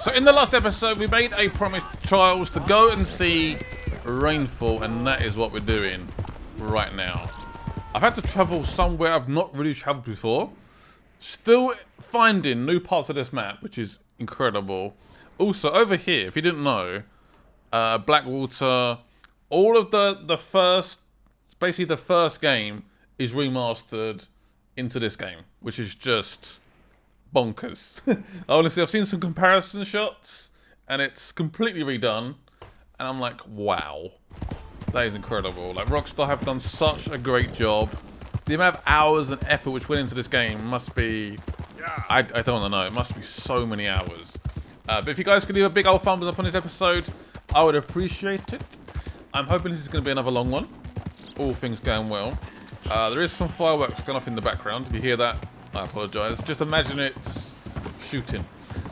So in the last episode, we made a promise to Charles to go and see rainfall, and that is what we're doing right now. I've had to travel somewhere I've not really traveled before. Still finding new parts of this map, which is incredible. Also, over here, if you didn't know, Blackwater, all of the first, basically the first game is remastered into this game, which is just bonkers. Honestly, I've seen some comparison shots, and it's completely redone, and I'm like, wow, that is incredible. Like, Rockstar have done such a great job. The amount of hours and effort which went into this game must be, I don't know, it must be so many hours. But if you guys could leave a big old thumbs up on this episode, I would appreciate it. I'm hoping this is going to be another long one, all things going well. There is some fireworks going off in the background. If you hear that, I apologise. Just imagine it's shooting.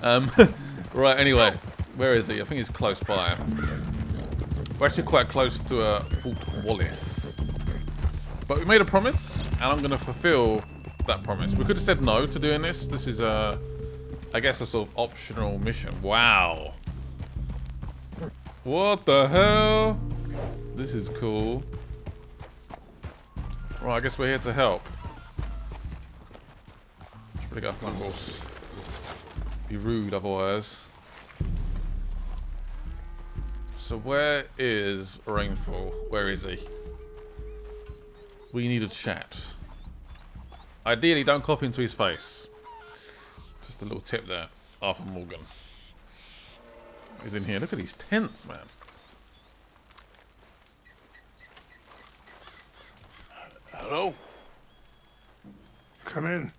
Right, anyway, where is he? I think he's close by. We're actually quite close to Fort Wallace. But we made a promise, and I'm going to fulfill that promise. We could have said no to doing this. This is, I guess, a sort of optional mission. Wow. What the hell? This is cool. Right, I guess we're here to help. Should probably go off my horse. Be rude otherwise. So where is Rainfall? Where is he? We need a chat. Ideally, don't cough into his face. Just a little tip there. Arthur Morgan. He's in here. Look at these tents, man. Hello? Come in.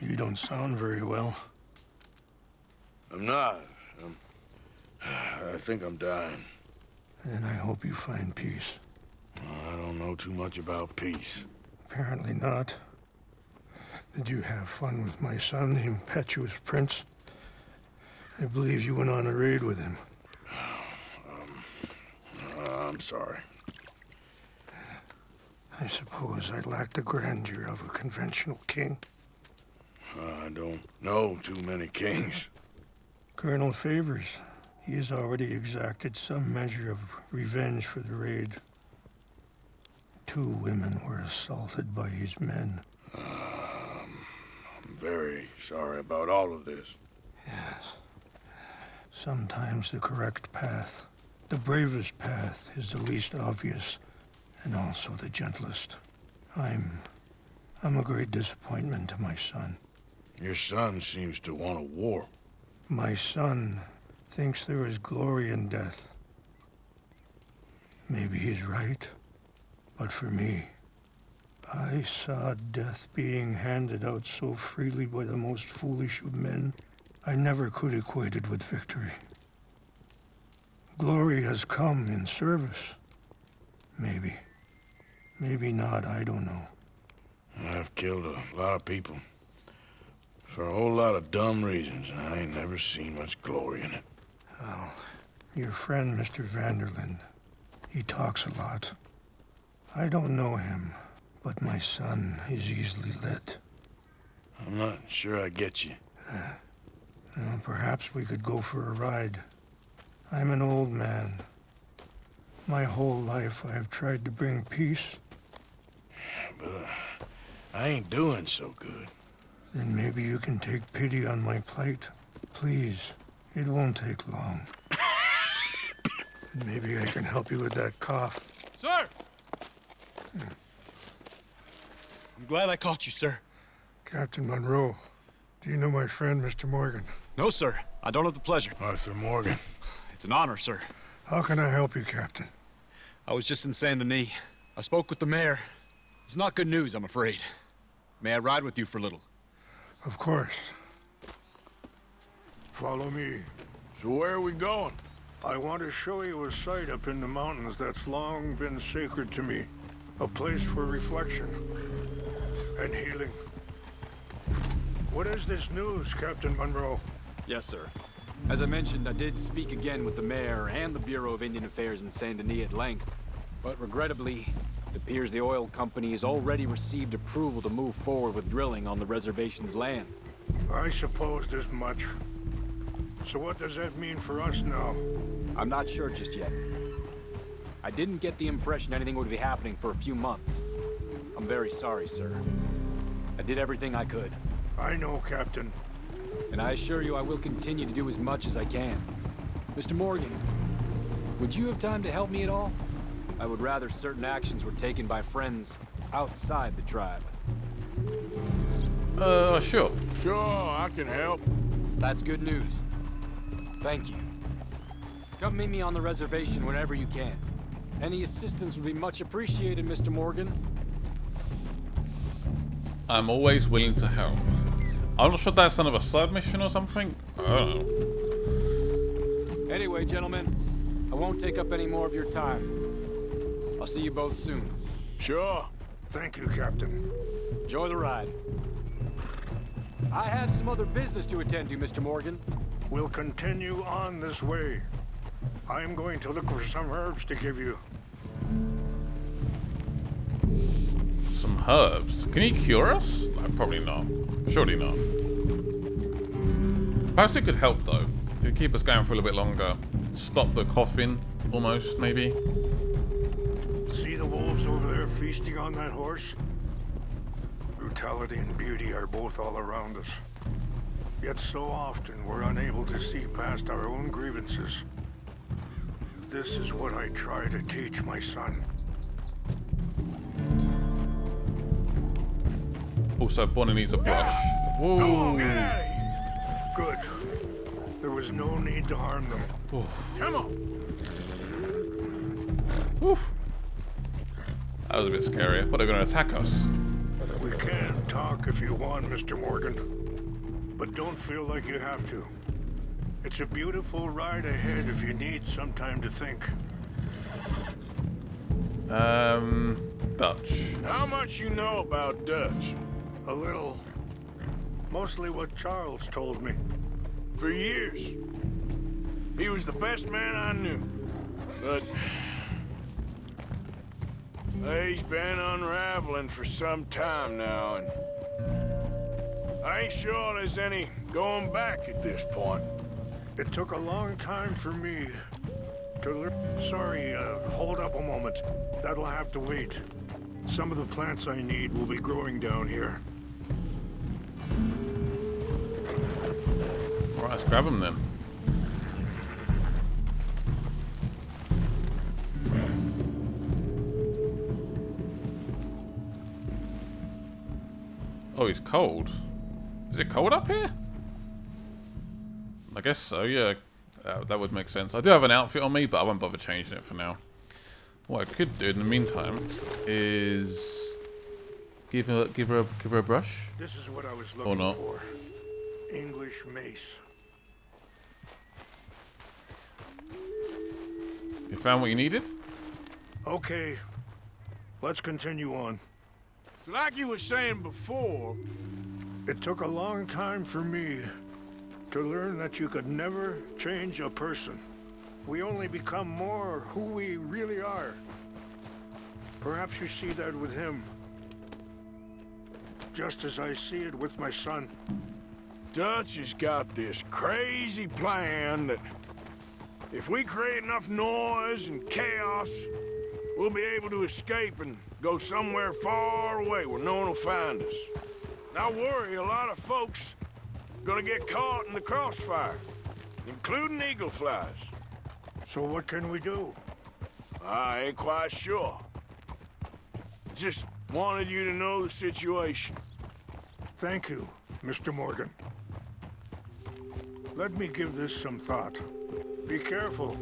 You don't sound very well. I'm not. I think I'm dying. Then I hope you find peace. I don't know too much about peace. Apparently not. Did you have fun with my son, the impetuous prince? I believe you went on a raid with him. I'm sorry. I suppose I lack the grandeur of a conventional king. I don't know too many kings. Colonel Favors, he has already exacted some measure of revenge for the raid. 2 women were assaulted by his men. I'm very sorry about all of this. Yes. Sometimes the correct path, the bravest path, is the least obvious, and also the gentlest. I'm a great disappointment to my son. Your son seems to want a war. My son thinks there is glory in death. Maybe he's right, but for me, I saw death being handed out so freely by the most foolish of men, I never could equate it with victory. Glory has come in service. Maybe. Maybe not, I don't know. I've killed a lot of people. For a whole lot of dumb reasons, and I ain't never seen much glory in it. Well, your friend, Mr. Vanderlyn, he talks a lot. I don't know him, but my son is easily led. I'm not sure I get you. Well, perhaps we could go for a ride. I'm an old man. My whole life I have tried to bring peace. But I ain't doing so good. Then maybe you can take pity on my plight. Please, it won't take long. And maybe I can help you with that cough. Sir! I'm glad I caught you, sir. Captain Monroe, do you know my friend, Mr. Morgan? No, sir. I don't have the pleasure. Arthur Morgan. It's an honor, sir. How can I help you, Captain? I was just in Saint Denis. I spoke with the mayor. It's not good news, I'm afraid. May I ride with you for a little? Of course. Follow me. So where are we going? I want to show you a site up in the mountains that's long been sacred to me. A place for reflection and healing. What is this news, Captain Monroe? Yes, sir. As I mentioned, I did speak again with the mayor and the Bureau of Indian Affairs in Saint Denis at length. But regrettably, it appears the oil company has already received approval to move forward with drilling on the reservation's land. I supposed as much. So what does that mean for us now? I'm not sure just yet. I didn't get the impression anything would be happening for a few months. I'm very sorry, sir. I did everything I could. I know, Captain. And I assure you I will continue to do as much as I can. Mr. Morgan, would you have time to help me at all? I would rather certain actions were taken by friends outside the tribe. Sure. Sure, I can help. That's good news. Thank you. Come meet me on the reservation whenever you can. Any assistance would be much appreciated, Mr. Morgan. I'm always willing to help. I'm not sure that's another side mission or something. I don't know. Anyway, gentlemen, I won't take up any more of your time. I'll see you both soon. Sure. Thank you, Captain. Enjoy the ride. I have some other business to attend to, Mr. Morgan. We'll continue on this way. I'm going to look for some herbs to give you. Some herbs. Can he cure us? No, probably not. Surely not. Perhaps it could help though. It could keep us going for a little bit longer. Stop the coughing, almost, maybe. See the wolves over there feasting on that horse? Brutality and beauty are both all around us. Yet so often we're unable to see past our own grievances. This is what I try to teach my son. Also, Bonnie needs a brush. Whoa. Good. There was no need to harm them. Come on. Woof. That was a bit scary. I thought they were going to attack us. We can talk if you want, Mr. Morgan. But don't feel like you have to. It's a beautiful ride ahead if you need some time to think. Dutch. How much you know about Dutch? A little. Mostly what Charles told me. For years. He was the best man I knew. But he's been unraveling for some time now, and I ain't sure there's any going back at this point. It took a long time for me to learn. Sorry, hold up a moment. That'll have to wait. Some of the plants I need will be growing down here. Alright, let's grab them then. Oh, he's cold. Is it cold up here? I guess so, yeah. That would make sense. I do have an outfit on me, but I won't bother changing it for now. What I could do in the meantime is give her a brush. This is what I was looking for. English mace. You found what you needed? Okay. Let's continue on. Like you were saying before, It took a long time for me to learn that you could never change a person. We only become more who we really are. Perhaps you see that with him. Just as I see it with my son. Dutch has got this crazy plan that if we create enough noise and chaos, we'll be able to escape and go somewhere far away where no one will find us. And I worry a lot of folks are gonna get caught in the crossfire, including eagle flies. So what can we do? I ain't quite sure. Just wanted you to know the situation. Thank you, Mr. Morgan. Let me give this some thought. Be careful.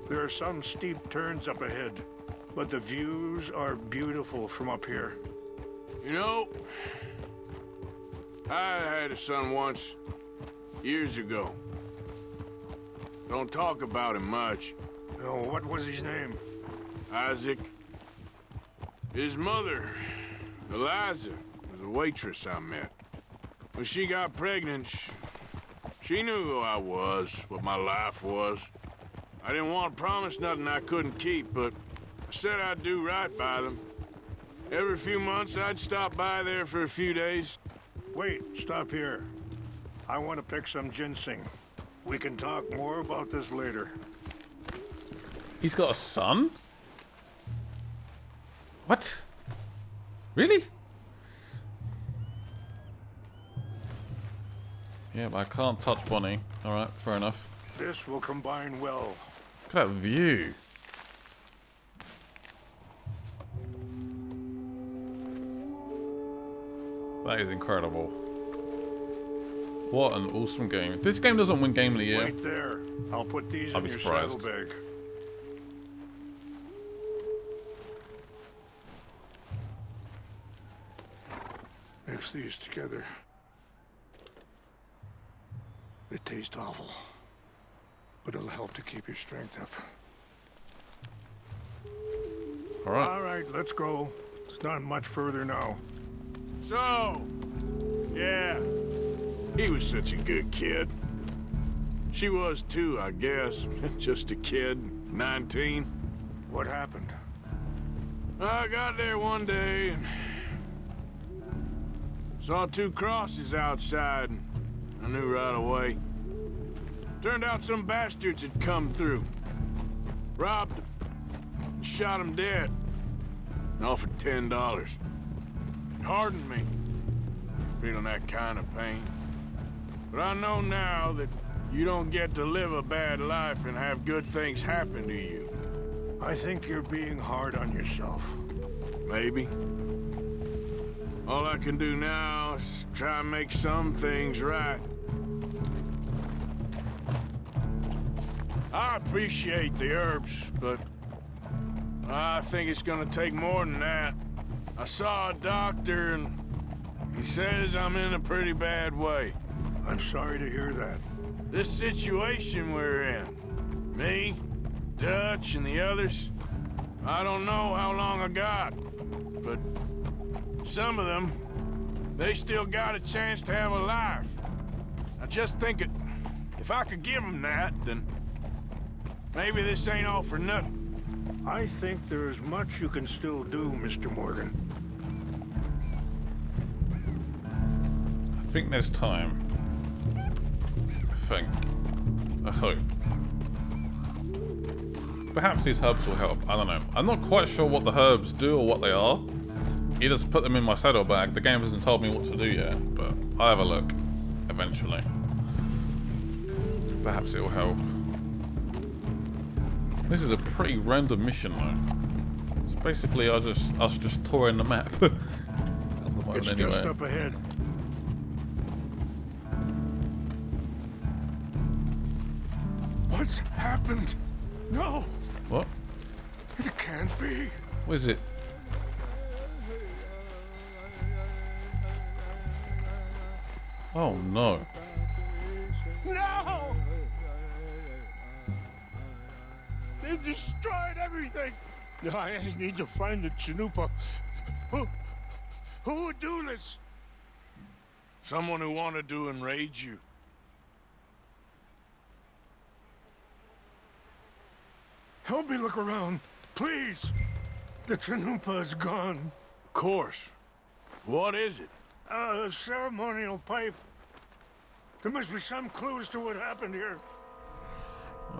There are some steep turns up ahead, but the views are beautiful from up here. You know, I had a son once, years ago. Don't talk about him much. Oh, what was his name? Isaac. His mother, Eliza, was a waitress I met. When she got pregnant, she knew who I was, what my life was. I didn't want to promise nothing I couldn't keep, but I said I'd do right by them. Every few months, I'd stop by there for a few days. Wait, stop here. I want to pick some ginseng. We can talk more about this later. He's got a son? What? Really? Yeah, but I can't touch Bonnie. Alright, fair enough. This will combine well. Look at that view. That is incredible. What an awesome game. If this game doesn't win Game of the Year, Wait there. I'll put these I'll in be your surprised. saddlebag. Mix these together. They taste awful, but it'll help to keep your strength up. alright. All right, let's go. It's not much further now. So, yeah, he was such a good kid. She was too, I guess. Just a kid, 19. What happened? I got there one day and saw 2 crosses outside, and I knew right away. Turned out some bastards had come through, robbed him, and shot him dead, and offered $10. It hardened me, feeling that kind of pain. But I know now that you don't get to live a bad life and have good things happen to you. I think you're being hard on yourself. Maybe. All I can do now is try and make some things right. I appreciate the herbs, but I think it's gonna take more than that. I saw a doctor and he says I'm in a pretty bad way. I'm sorry to hear that. This situation we're in, me, Dutch, and the others, I don't know how long I got, but some of them, they still got a chance to have a life. I just think if I could give them that, then maybe this ain't all for nothing. I think there is much you can still do, Mr. Morgan. I think there's time. I hope. Perhaps these herbs will help. I don't know. I'm not quite sure what the herbs do or what they are. You just put them in my saddlebag. The game hasn't told me what to do yet, but I'll have a look eventually. Perhaps it will help. This is a pretty random mission though. It's basically us just touring the map. At the moment, It's anyway. just up ahead. What's happened? No, What? it can't be. What is it? Oh no. No! They destroyed everything. I need to find the Chanupa. Who would do this? Someone who wanted to enrage you. Help me look around, please. The Chanupa is gone. Of course. What is it? A ceremonial pipe. There must be some clue as to what happened here.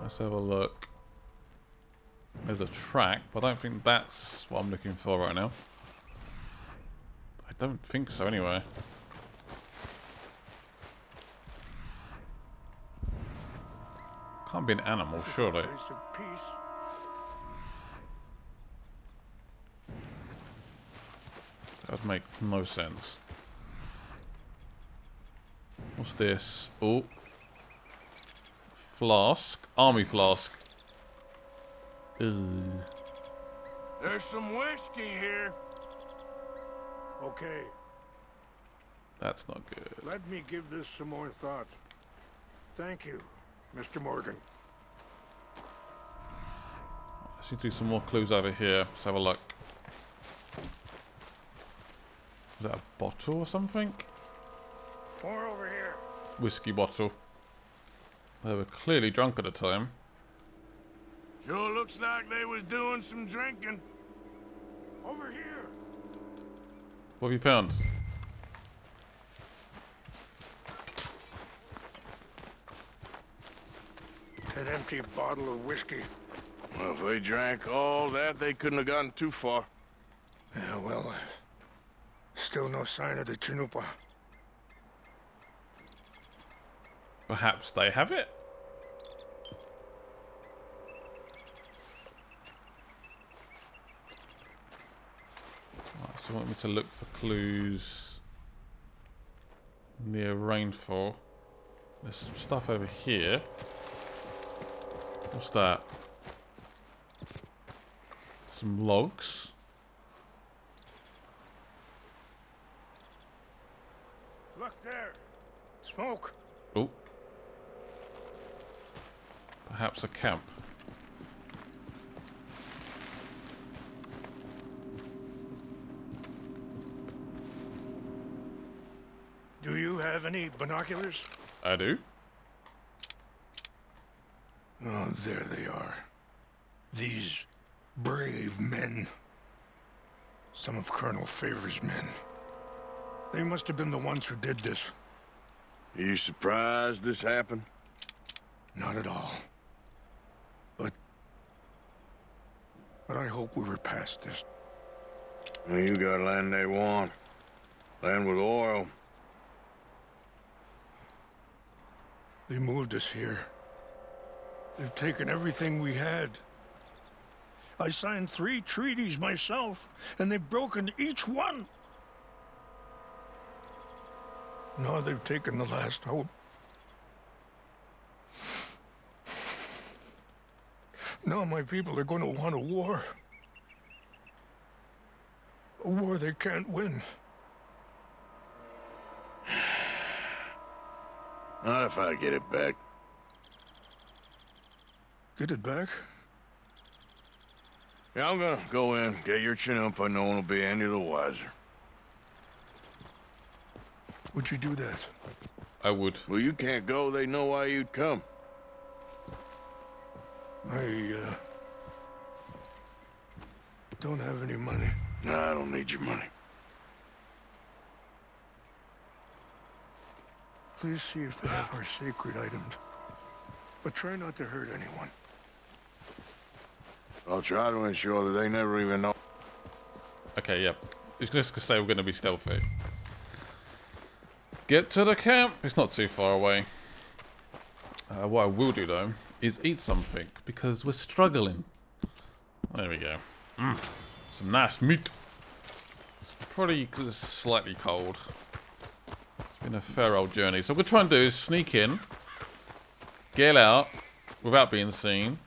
Let's have a look. There's a track, but I don't think that's what I'm looking for right now. I don't think so anyway. Can't be an animal, surely. Place of peace. That would make no sense. What's this? Oh. Flask. Army flask. Ew. There's some whiskey here. Okay, That's not good. let me give this some more thought. Thank you, Mr. Morgan. Let's do some more clues over here. Let's have a look. Is that a bottle or something? More over here. Whiskey bottle. They were clearly drunk at the time. Sure looks like they was doing some drinking. Over here. What have you found? That empty bottle of whiskey. Well, if they drank all that, they couldn't have gotten too far. Yeah, well, still no sign of the Chanupa. Perhaps they have it? Right, so you want me to look for clues near rainfall. There's some stuff over here. What's that? Some logs. Look there. Smoke. Oh. Perhaps a camp. Do you have any binoculars? I do. Oh, there they are. These brave men. Some of Colonel Favor's men. They must have been the ones who did this. Are you surprised this happened? Not at all. But I hope we were past this. Well, you got land they want. Land with oil. They moved us here. They've taken everything we had. I signed 3 treaties myself, and they've broken each one. Now they've taken the last hope. Now my people are going to want a war. A war they can't win. Not if I get it back. Get it back? Yeah, I'm gonna go in, get your Chinook, no one will be any the wiser. Would you do that? I would. Well, you can't go, they know why you'd come. I don't have any money. No, I don't need your money. Please see if they have our sacred items. But try not to hurt anyone. I'll try to ensure that they never even know. Okay, yep. It's just to say we're going to be stealthy. Get to the camp. It's not too far away. What I will do, though, is eat something, because we're struggling. There we go. Some nice meat. It's probably slightly cold. It's been a fair old journey. So what we're trying to do is sneak in, get out, without being seen.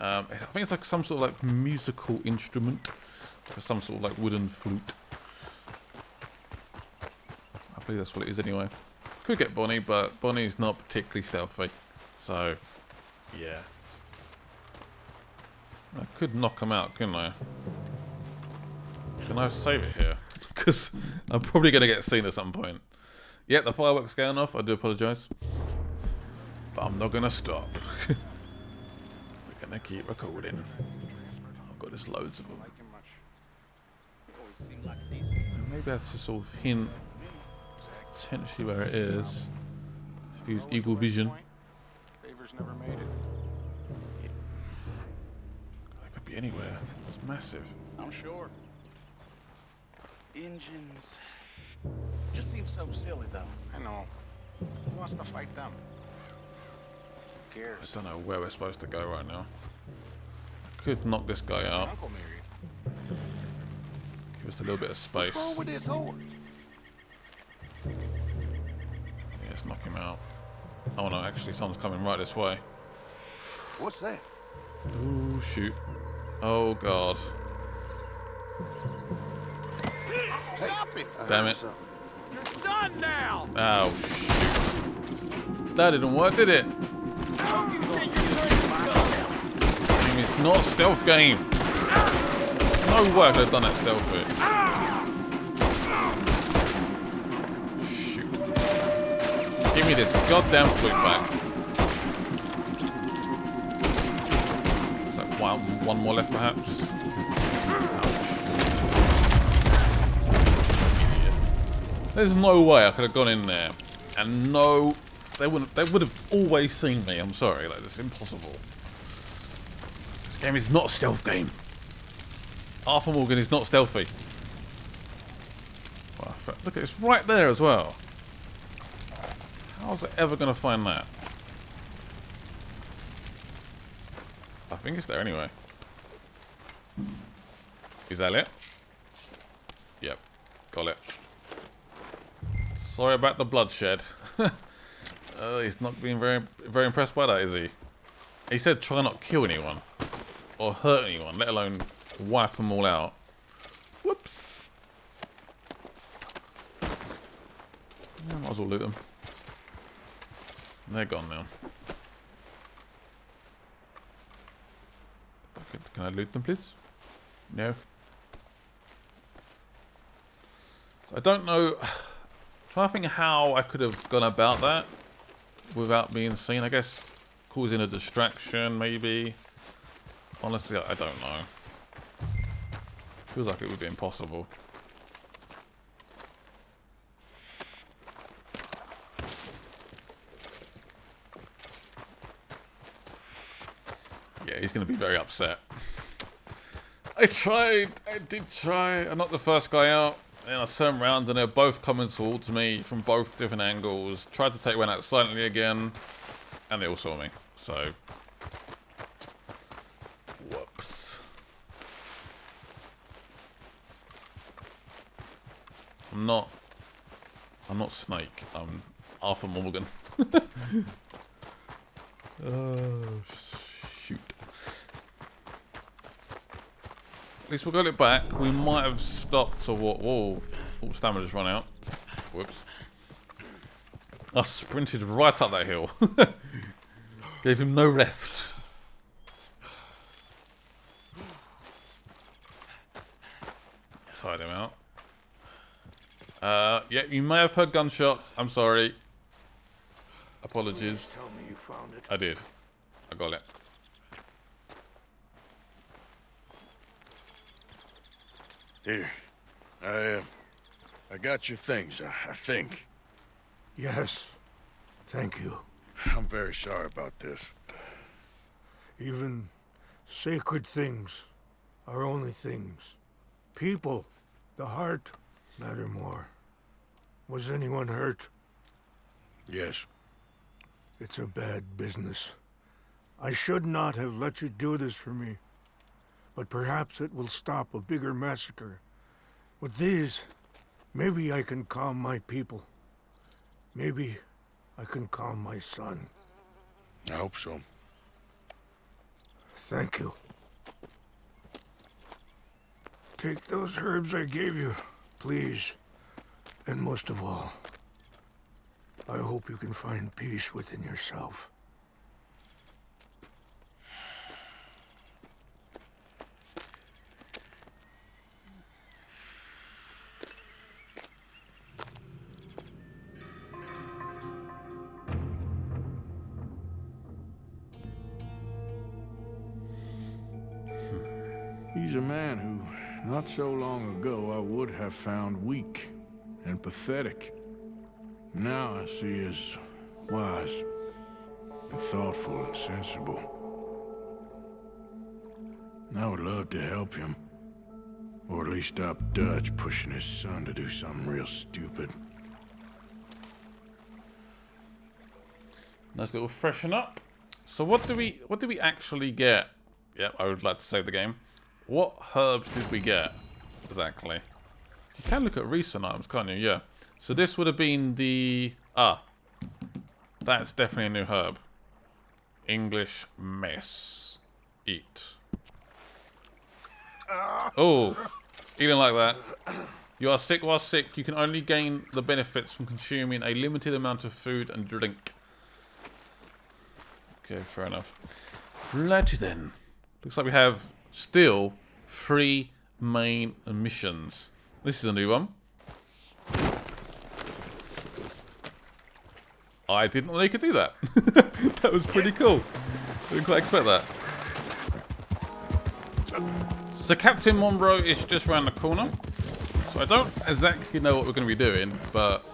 I think it's like some sort of like musical instrument. Or some sort of like wooden flute. I believe that's what it is anyway. Could get Bonnie, but Bonnie's not particularly stealthy. So, yeah. I could knock him out, couldn't I? Can I save it here? Because I'm probably going to get seen at some point. Yeah, the fireworks going off. I do apologise. But I'm not going to stop. We're going to keep recording. I've got just loads of them. Maybe that's just sort of hint potentially where it is. If you use Eagle Vision. Favors never made it. It could be anywhere. It's massive. I'm sure. Engines. Just seems so silly, though. I know. Who wants to fight them? Who cares? I don't know where we're supposed to go right now. I could knock this guy out. Uncle married. Give us a little bit of space. What's wrong with this horse? Yeah, let's knock him out. Oh no, actually someone's coming right this way. What's that? Ooh, shoot. Oh god. Stop it! Damn it. You're done now! Oh, shoot. That didn't work, did it? It's not a stealth game. No way I could have done that stealthy. Shoot. Give me this goddamn flute back. One more left, perhaps. Ouch. There's no way I could have gone in there, and no, they wouldn't. They would have always seen me. I'm sorry, like it's impossible. This game is not a stealth game. Arthur Morgan is not stealthy. Well, look, it's right there as well. How's it ever going to find that? I think it's there anyway. Is that it? Yep, got it. Sorry about the bloodshed. He's not being very impressed by that, is he? He said try not kill anyone or hurt anyone, let alone wipe them all out. Whoops. Yeah, might as well loot them. They're gone now. Okay, can I loot them, please? No. So I don't know. I'm trying to think how I could have gone about that without being seen. I guess causing a distraction, maybe. Honestly, I don't know. Feels like it would be impossible. Yeah, he's going to be very upset. I did try. I'm not the first guy out. And I turned around and they're both coming towards me from both different angles. Tried to take one out silently again. And they all saw me. So. Whoops. I'm not Snake. I'm Arthur Morgan. Oh, shoot. At least we got it back. We might have stopped to what? Whoa. Oh, stamina's run out. Whoops. I sprinted right up that hill. Gave him no rest. Tied him out. Yeah, you may have heard gunshots. I'm sorry. Apologies. Tell me you found it. I did. I got it. Here. I got your things, I think. Yes. Thank you. I'm very sorry about this. Even sacred things are only things. People, the heart, matter more. Was anyone hurt? Yes. It's a bad business. I should not have let you do this for me. But perhaps it will stop a bigger massacre. With these, maybe I can calm my people. Maybe I can calm my son. I hope so. Thank you. Take those herbs I gave you, please. And most of all, I hope you can find peace within yourself. He's a man who, not so long ago, I would have found weak and pathetic. Now I see as wise and thoughtful and sensible. I would love to help him. Or at least stop Dutch pushing his son to do something real stupid. Nice little freshen up. So what do we actually get? Yep, I would like to save the game. What herbs did we get exactly? You can look at recent items, can't you? Yeah. So this would have been the that's definitely a new herb. English mess. Eat. Oh, you don't like that. You are sick while sick. You can only gain the benefits from consuming a limited amount of food and drink. Okay, fair enough. Righty then. Looks like we have still 3 main missions. This is a new one. I didn't know you could do that. That was pretty cool. Didn't quite expect that. So Captain MONROE is just around the corner. So I don't exactly know what we're going to be doing, but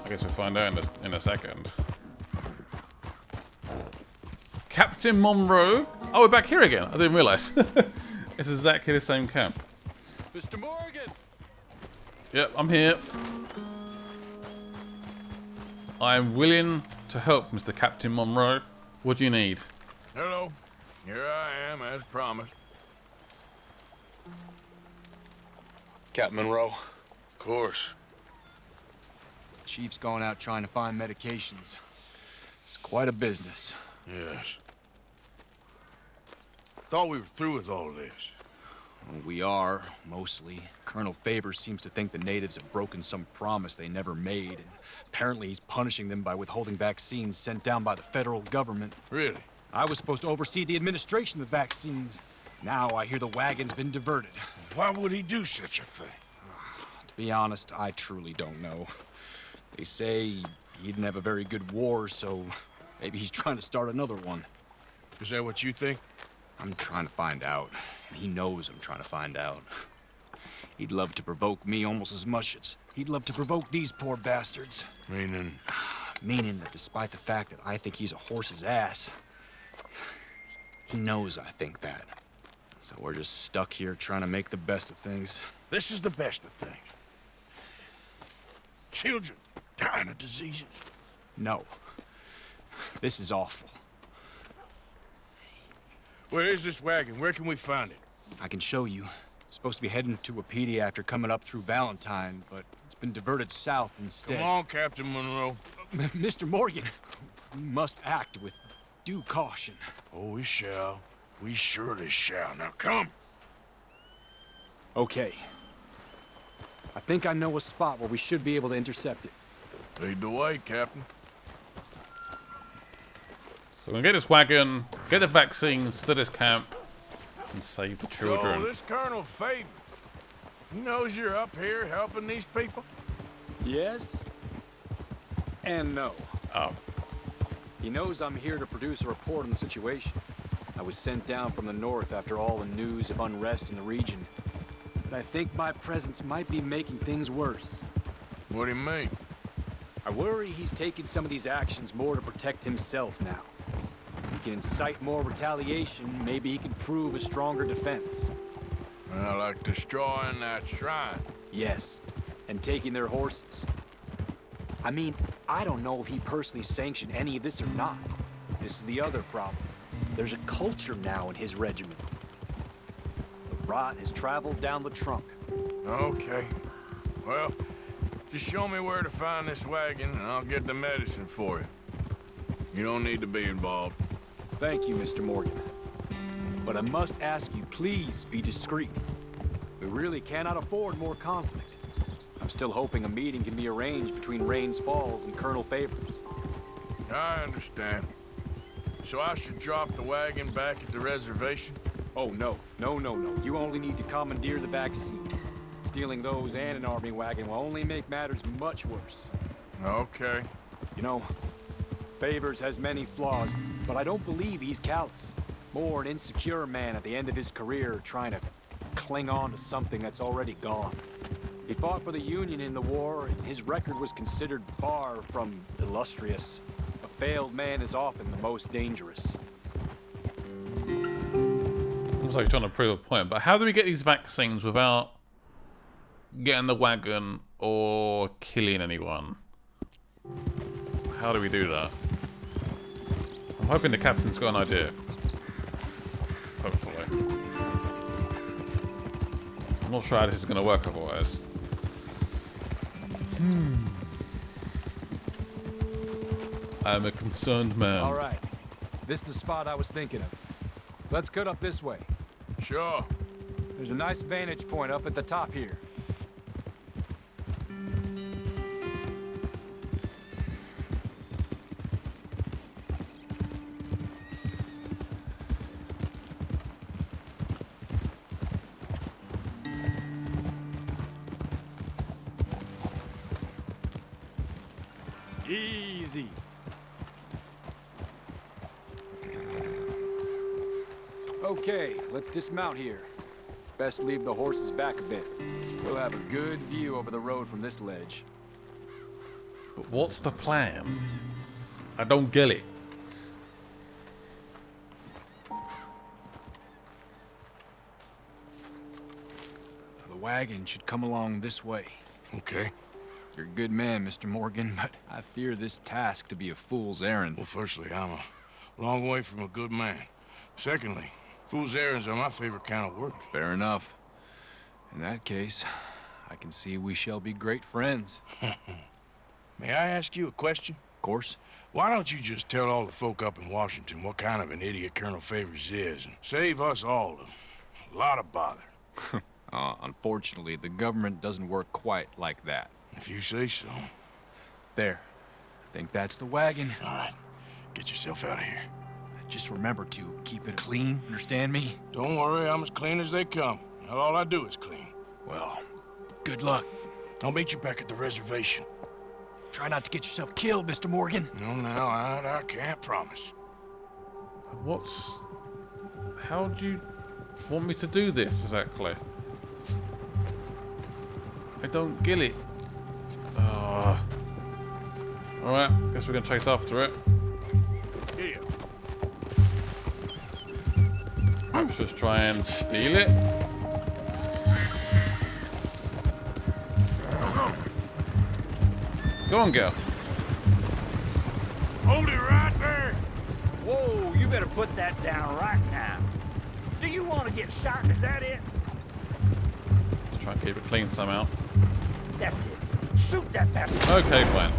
I guess we'll find out in a second. Captain MONROE. Oh, we're back here again. I didn't realise. It's exactly the same camp. Mr. Morgan! Yep, I'm here. I'm willing to help, Mr. Captain MONROE. What do you need? Hello. Here I am, as promised. Captain Monroe. Of course. Chief's gone out trying to find medications. It's quite a business. Yes. Thought we were through with all this. Well, we are, mostly. Colonel Favors seems to think the natives have broken some promise they never made, and apparently he's punishing them by withholding vaccines sent down by the federal government. Really? I was supposed to oversee the administration of the vaccines. Now I hear the wagon's been diverted. Why would he do such a thing? To be honest, I truly don't know. They say he didn't have a very good war, so maybe he's trying to start another one. Is that what you think? I'm trying to find out, and he knows I'm trying to find out. He'd love to provoke me almost as much as he'd love to provoke these poor bastards. Meaning? Meaning that despite the fact that I think he's a horse's ass, he knows I think that. So we're just stuck here trying to make the best of things. This is the best of things. Children dying of diseases. No. This is awful. Where is this wagon? Where can we find it? I can show you. Supposed to be heading to Wapiti after coming up through Valentine, but it's been diverted south instead. Come on, Captain Monroe. Mr. Morgan, we must act with due caution. Oh, we shall. We surely shall. Now come. Okay. I think I know a spot where we should be able to intercept it. Lead the way, Captain. So we're going to get this wagon, get the vaccines to this camp, and save the children. So this Colonel Favors, he knows you're up here helping these people? Yes. And no. Oh. He knows I'm here to produce a report on the situation. I was sent down from the north after all the news of unrest in the region. But I think my presence might be making things worse. What do you mean? I worry he's taking some of these actions more to protect himself now. He can incite more retaliation, maybe he can prove a stronger defense. Like destroying that shrine. Yes, and taking their horses. I mean, I don't know if he personally sanctioned any of this or not. This is the other problem. There's a culture now in his regiment. The rot has traveled down the trunk. Okay. Well, just show me where to find this wagon and I'll get the medicine for you. You don't need to be involved. Thank you, Mr. Morgan. But I must ask you, please be discreet. We really cannot afford more conflict. I'm still hoping a meeting can be arranged between Rains Falls and Colonel Favors. I understand. So I should drop the wagon back at the reservation? Oh, no. No. You only need to commandeer the vaccine. Stealing those and an army wagon will only make matters much worse. Okay. You know, Favors has many flaws, but I don't believe he's callous. More an insecure man at the end of his career trying to cling on to something that's already gone. He fought for the Union in the war, and his record was considered far from illustrious. A failed man is often the most dangerous. Looks like you're trying to prove a point, but how do we get these vaccines without getting the wagon or killing anyone? How do we do that? I'm hoping the captain's got an idea. Hopefully. I'm not sure how this is going to work otherwise. I'm a concerned man. All right. This is the spot I was thinking of. Let's cut up this way. Sure. There's a nice vantage point up at the top here. Easy. Okay, let's dismount here. Best leave the horses back a bit. We'll have a good view over the road from this ledge. But what's the plan? I don't get it. The wagon should come along this way. Okay. You're a good man, Mr. Morgan, but I fear this task to be a fool's errand. Well, firstly, I'm a long way from a good man. Secondly, fool's errands are my favorite kind of work. Fair enough. In that case, I can see we shall be great friends. May I ask you a question? Of course. Why don't you just tell all the folk up in Washington what kind of an idiot Colonel Favors is, and save us all a lot of bother? Unfortunately, the government doesn't work quite like that. If you say so. There. I think that's the wagon. All right. Get yourself out of here. Just remember to keep it clean, understand me? Don't worry, I'm as clean as they come. Not all I do is clean. Well, good luck. I'll meet you back at the reservation. Try not to get yourself killed, Mr. Morgan. No, I can't promise. How do you want me to do this exactly? I don't get it. Alright, guess we're gonna chase after it. Here. Let's just try and steal it. Go on, girl. Hold it right there. Whoa, you better put that down right now. Do you want to get shot? Is that it? Let's try and keep it clean somehow. That's it. Shoot that bastard. Okay, fine.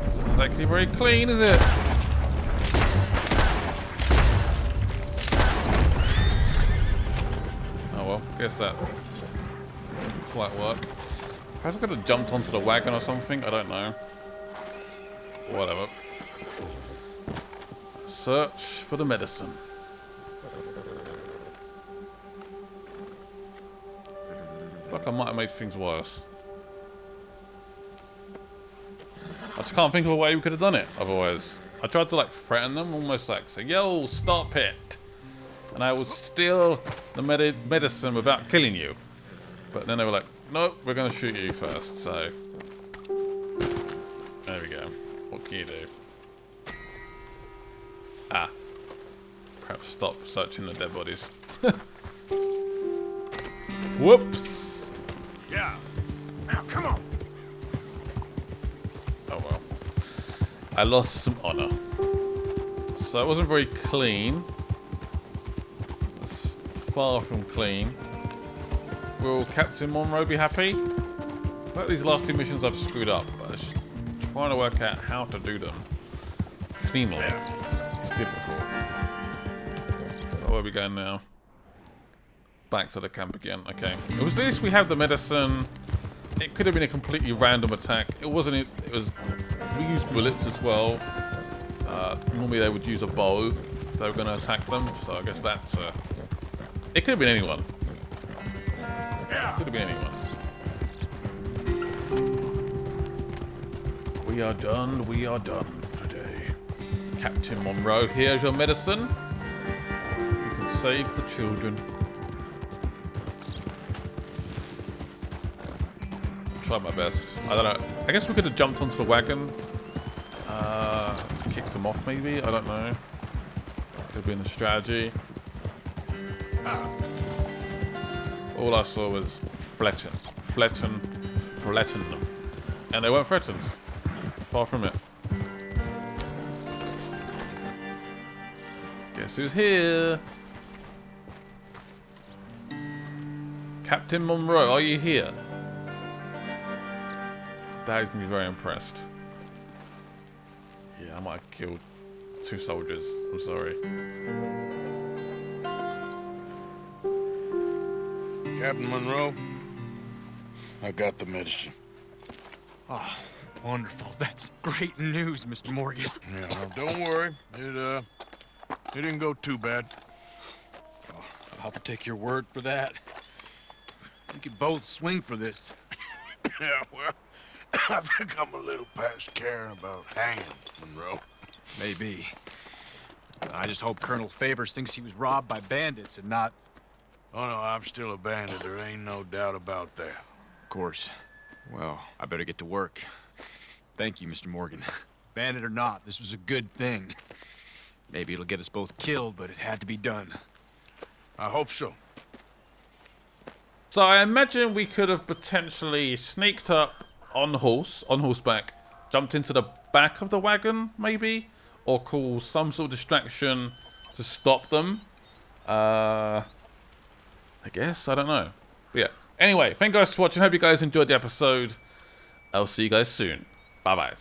This isn't exactly very clean, is it? Oh well, guess that might work. Perhaps I could have jumped onto the wagon or something, I don't know. Whatever. Search for the medicine. I feel like I might have made things worse. I just can't think of a way we could have done it otherwise. I tried to like threaten them, almost like say, yo, stop it. And I will steal the medicine without killing you. But then they were like, nope, we're going to shoot you first, so. There we go. What can you do? Ah. Perhaps stop searching the dead bodies. Whoops. Yeah. Now, come on. Oh well. I lost some honor. So it wasn't very clean. It's far from clean. Will Captain Monroe be happy? I bet these last two missions I've screwed up, but it's trying to work out how to do them cleanly. It's difficult. So where are we going now? Back to the camp again. Okay. It was this. We have the medicine. It could have been a completely random attack. It wasn't. It was. We used bullets as well. Normally they would use a bow if they were going to attack them. So I guess that's. It could have been anyone. Could have been anyone. We are done. We are done for today. Captain Monroe, here's your medicine. You can save the children. Tried my best. I don't know. I guess we could have jumped onto the wagon. Kicked them off maybe. I don't know. Could have been a strategy. All I saw was fletten them. And they weren't threatened. Far from it. Guess who's here? Captain Monroe, are you here? Daddy's gonna be very impressed. Yeah, I might have killed 2 soldiers. I'm sorry. Captain Monroe, I got the medicine. Oh, wonderful. That's great news, Mr. Morgan. Yeah, well, don't worry. It didn't go too bad. Oh, I'll have to take your word for that. We could both swing for this. Yeah, well, I think I'm a little past caring about hanging, Monroe. Maybe. I just hope Colonel Favors thinks he was robbed by bandits and not... Oh no, I'm still a bandit. There ain't no doubt about that. Of course. Well, I better get to work. Thank you, Mr. Morgan. Bandit or not, this was a good thing. Maybe it'll get us both killed, but it had to be done. I hope so. So I imagine we could have potentially sneaked up on horseback, jumped into the back of the wagon, maybe, or caused some sort of distraction to stop them. I guess, I don't know. But yeah. Anyway, thank you guys for watching. Hope you guys enjoyed the episode. I'll see you guys soon. Bye-bye.